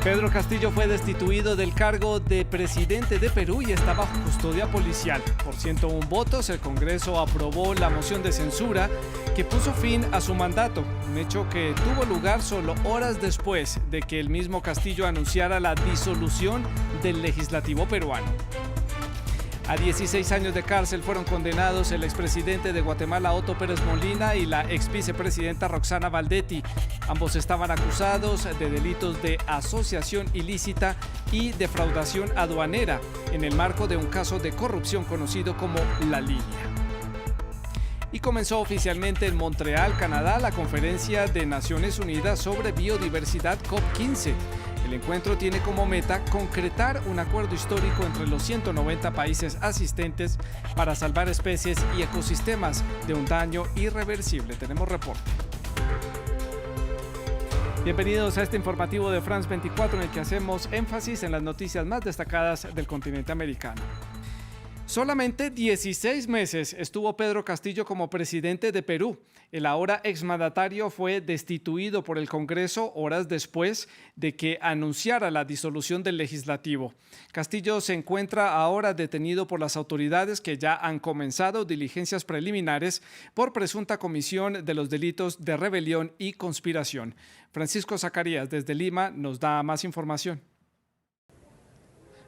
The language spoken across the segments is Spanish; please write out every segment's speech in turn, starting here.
Pedro Castillo fue destituido del cargo de presidente de Perú y está bajo custodia policial. Por 101 votos, el Congreso aprobó la moción de censura que puso fin a su mandato, un hecho que tuvo lugar solo horas después de que el mismo Castillo anunciara la disolución del legislativo peruano. A 16 años de cárcel fueron condenados el expresidente de Guatemala, Otto Pérez Molina, y la exvicepresidenta Roxana Baldetti. Ambos estaban acusados de delitos de asociación ilícita y defraudación aduanera en el marco de un caso de corrupción conocido como La Línea. Y comenzó oficialmente en Montreal, Canadá, la Conferencia de Naciones Unidas sobre Biodiversidad COP15. El encuentro tiene como meta concretar un acuerdo histórico entre los 190 países asistentes para salvar especies y ecosistemas de un daño irreversible. Tenemos reporte. Bienvenidos a este informativo de France 24 en el que hacemos énfasis en las noticias más destacadas del continente americano. Solamente 16 meses estuvo Pedro Castillo como presidente de Perú. El ahora exmandatario fue destituido por el Congreso horas después de que anunciara la disolución del legislativo. Castillo se encuentra ahora detenido por las autoridades que ya han comenzado diligencias preliminares por presunta comisión de los delitos de rebelión y conspiración. Francisco Zacarías desde Lima nos da más información.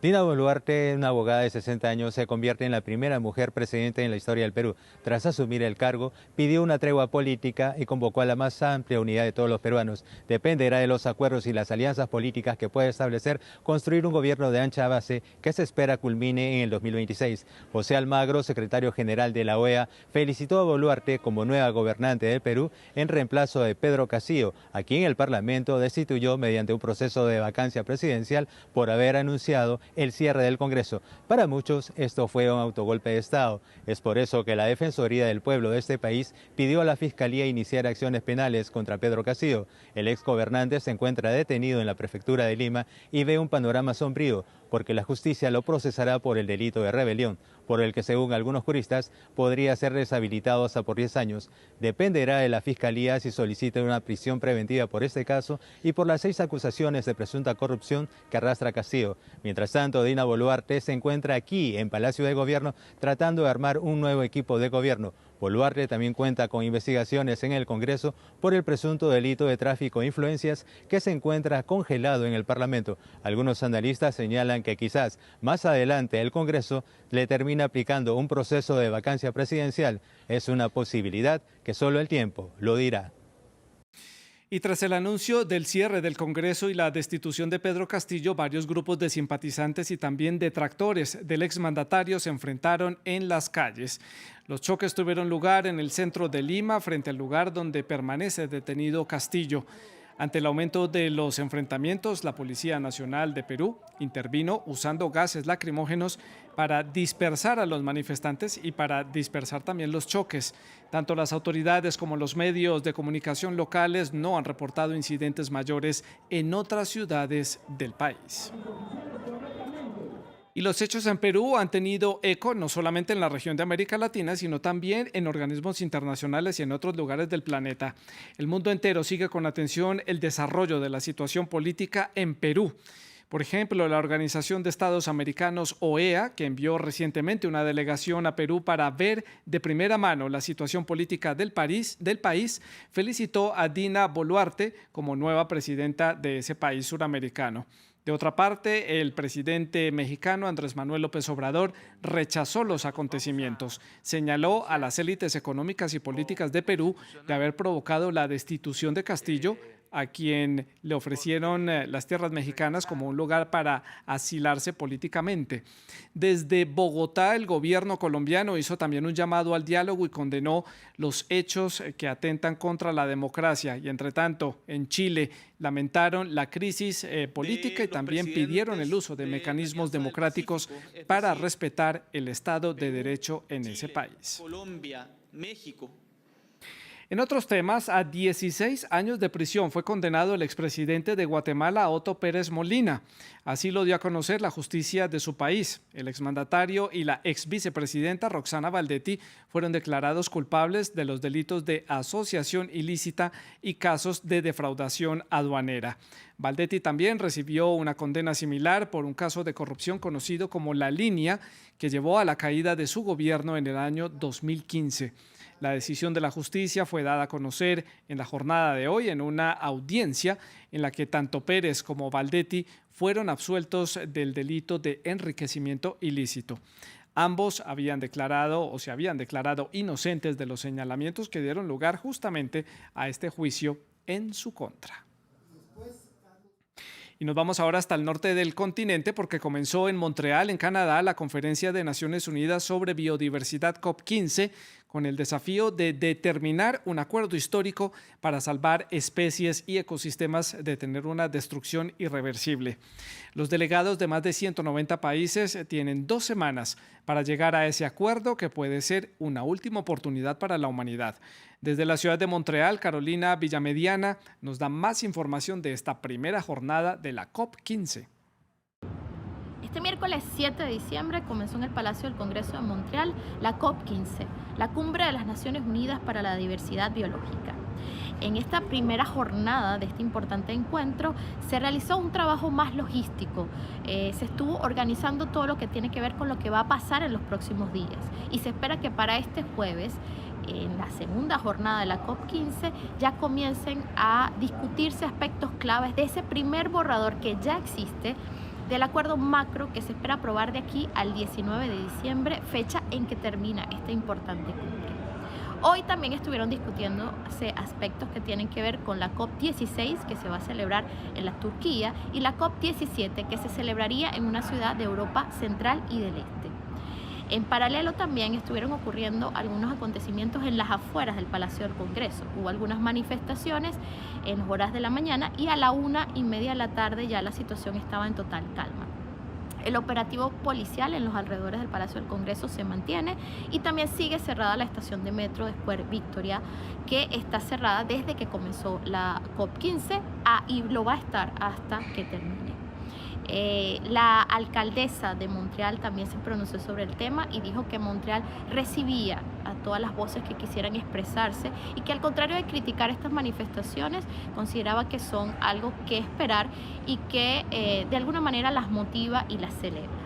Dina Boluarte, una abogada de 60 años, se convierte en la primera mujer presidente en la historia del Perú. Tras asumir el cargo, pidió una tregua política y convocó a la más amplia unidad de todos los peruanos. Dependerá de los acuerdos y las alianzas políticas que pueda establecer construir un gobierno de ancha base que se espera culmine en el 2026. José Almagro, secretario general de la OEA, felicitó a Boluarte como nueva gobernante del Perú en reemplazo de Pedro Castillo, a quien el Parlamento destituyó mediante un proceso de vacancia presidencial por haber anunciado el cierre del Congreso. Para muchos esto fue un autogolpe de Estado. Es por eso que la Defensoría del Pueblo de este país pidió a la Fiscalía iniciar acciones penales contra Pedro Castillo. El exgobernante se encuentra detenido en la prefectura de Lima y ve un panorama sombrío porque la justicia lo procesará por el delito de rebelión, por el que según algunos juristas podría ser deshabilitado hasta por 10 años. Dependerá de la Fiscalía si solicita una prisión preventiva por este caso y por las 6 acusaciones de presunta corrupción que arrastra Castillo. Mientras tanto, Dina Boluarte se encuentra aquí en Palacio de Gobierno tratando de armar un nuevo equipo de gobierno. Boluarte también cuenta con investigaciones en el Congreso por el presunto delito de tráfico de influencias que se encuentra congelado en el Parlamento. Algunos analistas señalan que quizás más adelante el Congreso le termine aplicando un proceso de vacancia presidencial. Es una posibilidad que solo el tiempo lo dirá. Y tras el anuncio del cierre del Congreso y la destitución de Pedro Castillo, varios grupos de simpatizantes y también detractores del exmandatario se enfrentaron en las calles. Los choques tuvieron lugar en el centro de Lima, frente al lugar donde permanece detenido Castillo. Ante el aumento de los enfrentamientos, la Policía Nacional de Perú intervino usando gases lacrimógenos para dispersar a los manifestantes y para dispersar también los choques. Tanto las autoridades como los medios de comunicación locales no han reportado incidentes mayores en otras ciudades del país. Y los hechos en Perú han tenido eco no solamente en la región de América Latina, sino también en organismos internacionales y en otros lugares del planeta. El mundo entero sigue con atención el desarrollo de la situación política en Perú. Por ejemplo, la Organización de Estados Americanos, OEA, que envió recientemente una delegación a Perú para ver de primera mano la situación política del país, felicitó a Dina Boluarte como nueva presidenta de ese país suramericano. De otra parte, el presidente mexicano Andrés Manuel López Obrador rechazó los acontecimientos. Señaló a las élites económicas y políticas de Perú de haber provocado la destitución de Castillo, a quien le ofrecieron las tierras mexicanas como un lugar para asilarse políticamente. Desde Bogotá, el gobierno colombiano hizo también un llamado al diálogo y condenó los hechos que atentan contra la democracia. Y entre tanto, en Chile lamentaron la crisis política y también pidieron el uso de mecanismos democráticos para respetar el Estado de Derecho en ese país. Colombia, México. En otros temas, a 16 años de prisión fue condenado el expresidente de Guatemala, Otto Pérez Molina. Así lo dio a conocer la justicia de su país. El exmandatario y la exvicepresidenta Roxana Baldetti fueron declarados culpables de los delitos de asociación ilícita y casos de defraudación aduanera. Baldetti también recibió una condena similar por un caso de corrupción conocido como La Línea, que llevó a la caída de su gobierno en el año 2015. La decisión de la justicia fue dada a conocer en la jornada de hoy en una audiencia en la que tanto Pérez como Baldetti fueron absueltos del delito de enriquecimiento ilícito. Ambos habían declarado o se habían declarado inocentes de los señalamientos que dieron lugar justamente a este juicio en su contra. Y nos vamos ahora hasta el norte del continente porque comenzó en Montreal, en Canadá, la Conferencia de Naciones Unidas sobre Biodiversidad COP15 con el desafío de determinar un acuerdo histórico para salvar especies y ecosistemas de tener una destrucción irreversible. Los delegados de más de 190 países tienen 2 semanas para llegar a ese acuerdo que puede ser una última oportunidad para la humanidad. Desde la ciudad de Montreal, Carolina Villamediana nos da más información de esta primera jornada de la COP15. Este miércoles 7 de diciembre comenzó en el Palacio del Congreso de Montreal la COP15, la Cumbre de las Naciones Unidas para la Diversidad Biológica. En esta primera jornada de este importante encuentro se realizó un trabajo más logístico. Se estuvo organizando todo lo que tiene que ver con lo que va a pasar en los próximos días y se espera que para este jueves, en la segunda jornada de la COP15, ya comiencen a discutirse aspectos claves de ese primer borrador que ya existe del acuerdo macro que se espera aprobar de aquí al 19 de diciembre, fecha en que termina esta importante cumbre. Hoy también estuvieron discutiéndose aspectos que tienen que ver con la COP16 que se va a celebrar en la Turquía y la COP17 que se celebraría en una ciudad de Europa Central y del Este. En paralelo también estuvieron ocurriendo algunos acontecimientos en las afueras del Palacio del Congreso. Hubo algunas manifestaciones en horas de la mañana y a la 1:30 de la tarde ya la situación estaba en total calma. El operativo policial en los alrededores del Palacio del Congreso se mantiene y también sigue cerrada la estación de metro de Square Victoria, que está cerrada desde que comenzó la COP15 y lo va a estar hasta que termine. La alcaldesa de Montreal también se pronunció sobre el tema y dijo que Montreal recibía a todas las voces que quisieran expresarse y que al contrario de criticar estas manifestaciones, consideraba que son algo que esperar y que de alguna manera las motiva y las celebra.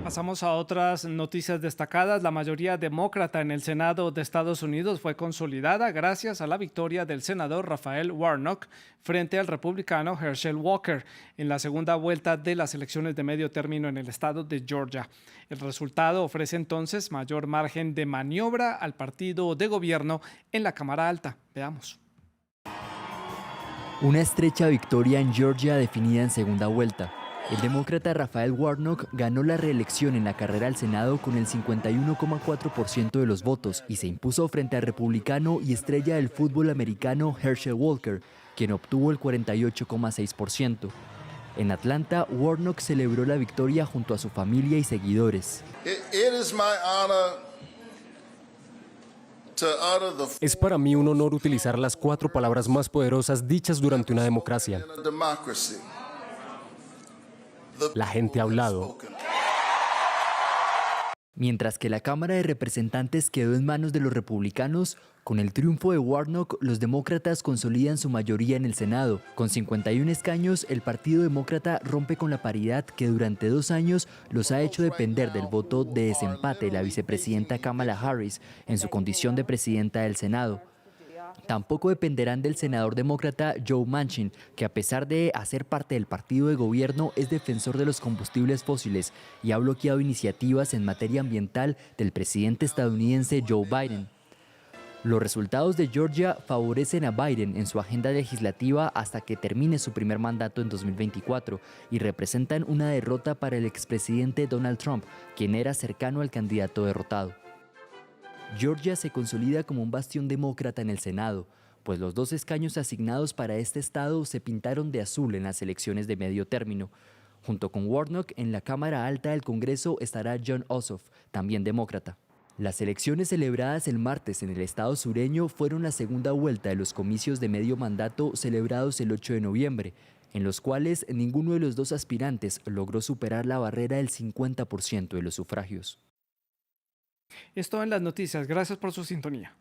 Pasamos a otras noticias destacadas. La mayoría demócrata en el Senado de Estados Unidos fue consolidada gracias a la victoria del senador Raphael Warnock frente al republicano Herschel Walker en la segunda vuelta de las elecciones de medio término en el estado de Georgia. El resultado ofrece entonces mayor margen de maniobra al partido de gobierno en la Cámara Alta. Veamos. Una estrecha victoria en Georgia definida en segunda vuelta. El demócrata Raphael Warnock ganó la reelección en la carrera al Senado con el 51,4% de los votos y se impuso frente al republicano y estrella del fútbol americano Herschel Walker, quien obtuvo el 48,6%. En Atlanta, Warnock celebró la victoria junto a su familia y seguidores. Es para mí un honor utilizar las 4 palabras más poderosas dichas durante una democracia. La gente ha hablado. Mientras que la Cámara de Representantes quedó en manos de los republicanos, con el triunfo de Warnock, los demócratas consolidan su mayoría en el Senado. Con 51 escaños, el Partido Demócrata rompe con la paridad que durante 2 años los ha hecho depender del voto de desempate de la vicepresidenta Kamala Harris en su condición de presidenta del Senado. Tampoco dependerán del senador demócrata Joe Manchin, que a pesar de hacer parte del partido de gobierno es defensor de los combustibles fósiles y ha bloqueado iniciativas en materia ambiental del presidente estadounidense Joe Biden. Los resultados de Georgia favorecen a Biden en su agenda legislativa hasta que termine su primer mandato en 2024 y representan una derrota para el expresidente Donald Trump, quien era cercano al candidato derrotado. Georgia se consolida como un bastión demócrata en el Senado, pues los 2 escaños asignados para este estado se pintaron de azul en las elecciones de medio término. Junto con Warnock, en la Cámara Alta del Congreso estará Jon Ossoff, también demócrata. Las elecciones celebradas el martes en el estado sureño fueron la segunda vuelta de los comicios de medio mandato celebrados el 8 de noviembre, en los cuales ninguno de los 2 aspirantes logró superar la barrera del 50% de los sufragios. Esto en las noticias. Gracias por su sintonía.